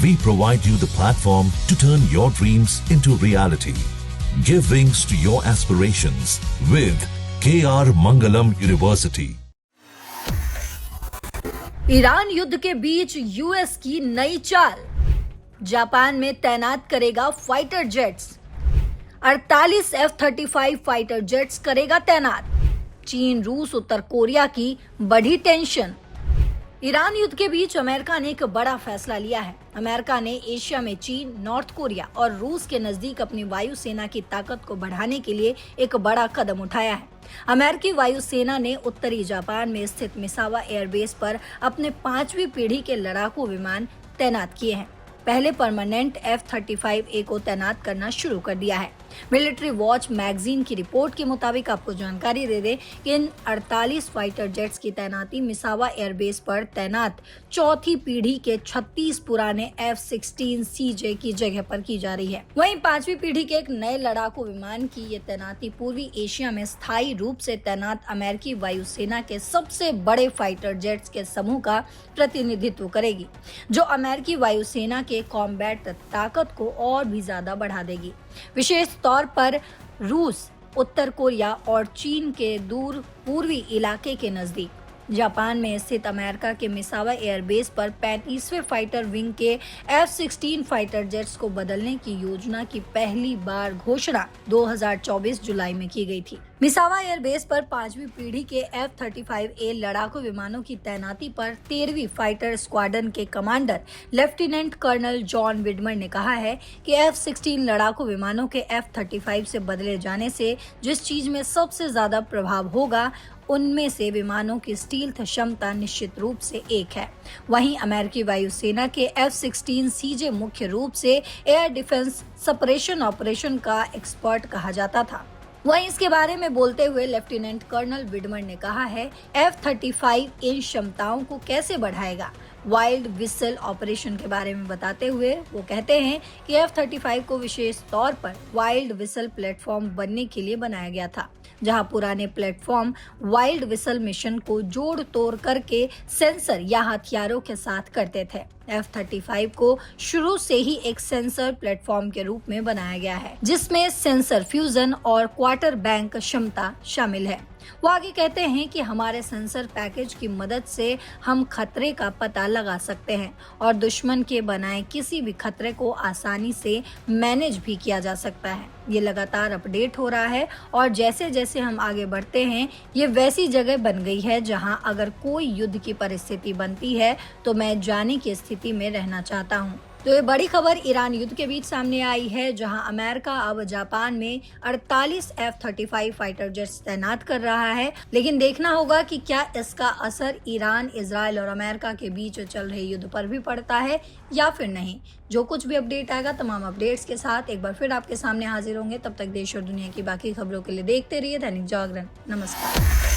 We provide you the platform to turn your dreams into reality. Give wings to your aspirations with KR Mangalam University. Iran युद्ध के बीच US की नई चाल, Japan में तैनात करेगा fighter jets, 48 F-35 fighter jets करेगा तैनात। चीन, रूस, उत्तर कोरिया की बढ़ी टेंशन। ईरान युद्ध के बीच अमेरिका ने एक बड़ा फैसला लिया है। अमेरिका ने एशिया में चीन, नॉर्थ कोरिया और रूस के नजदीक अपनी वायुसेना की ताकत को बढ़ाने के लिए एक बड़ा कदम उठाया है। अमेरिकी वायुसेना ने उत्तरी जापान में स्थित मिसावा एयरबेस पर अपने 5वीं पीढ़ी के लड़ाकू विमान तैनात किए हैं। पहले परमानेंट F-35A को तैनात करना शुरू कर दिया है। मिलिट्री वॉच मैगजीन की रिपोर्ट के मुताबिक आपको जानकारी दे दें कि इन 48 फाइटर जेट्स की तैनाती मिसावा एयरबेस पर तैनात चौथी पीढ़ी के 36 पुराने F-16CJ की जगह पर की जा रही है। वहीं 5वीं पीढ़ी के एक नए लड़ाकू विमान की ये तैनाती पूर्वी एशिया में स्थायी रूप से तैनात अमेरिकी वायुसेना के सबसे बड़े फाइटर जेट्स के समूह का प्रतिनिधित्व करेगी, जो अमेरिकी वायुसेना के कॉम्बैट ताकत को और भी ज्यादा बढ़ा देगी। विशेष तौर पर रूस, उत्तर कोरिया और चीन के दूर पूर्वी इलाके के नजदीक। जापान में स्थित अमेरिका के मिसावा एयरबेस पर 35वें फाइटर विंग के F-16 फाइटर जेट्स को बदलने की योजना की पहली बार घोषणा 2024 जुलाई में की गई थी। मिसावा एयरबेस पर 5वीं पीढ़ी के F-35A लड़ाकू विमानों की तैनाती पर 13वीं फाइटर स्क्वाड्रन के commander lieutenant colonel John Widmer ने कहा है कि F-16 लड़ाकू विमानों के F-35 से बदले जाने से जिस चीज में सबसे ज्यादा प्रभाव होगा, उनमें से विमानों की स्टील्थ क्षमता निश्चित रूप से एक है। वहीं अमेरिकी वायुसेना के F-16CJ मुख्य रूप से एयर डिफेंस सेपरेशन ऑपरेशन का एक्सपर्ट कहा जाता था। वहीं इसके बारे में बोलते हुए लेफ्टिनेंट कर्नल विडमर ने कहा है, F-35 इन क्षमताओं को कैसे बढ़ाएगा। वाइल्ड विसल ऑपरेशन के बारे में बताते हुए वो कहते हैं कि F-35 को विशेष तौर पर वाइल्ड विसल प्लेटफॉर्म बनने के लिए बनाया गया था, जहां पुराने प्लेटफॉर्म वाइल्ड विसल मिशन को जोड़ तोड़ करके सेंसर या हथियारों के साथ करते थे। F-35 को शुरू से ही एक सेंसर प्लेटफॉर्म के रूप में बनाया गया है, जिसमें सेंसर फ्यूजन और क्वार्टर बैंक क्षमता शामिल है। वो आगे कहते हैं कि हमारे सेंसर पैकेज की मदद से हम खतरे का पता लगा सकते हैं और दुश्मन के बनाए किसी भी खतरे को आसानी से मैनेज भी किया जा सकता है। ये लगातार अपडेट हो रहा है और जैसे जैसे हम आगे बढ़ते हैं, ये वैसी जगह बन गई है जहां अगर कोई युद्ध की परिस्थिति बनती है तो मैं जाने की स्थिति में रहना चाहता हूं। तो ये बड़ी खबर ईरान युद्ध के बीच सामने आई है, जहां अमेरिका अब जापान में 48 F-35 फाइटर जेट्स तैनात कर रहा है। लेकिन देखना होगा कि क्या इसका असर ईरान, इजराइल और अमेरिका के बीच चल रहे युद्ध पर भी पड़ता है या फिर नहीं। जो कुछ भी अपडेट आएगा, तमाम अपडेट्स के साथ एक बार फिर आपके सामने हाजिर होंगे। तब तक देश और दुनिया की बाकी खबरों के लिए देखते रहिए दैनिक जागरण। नमस्कार।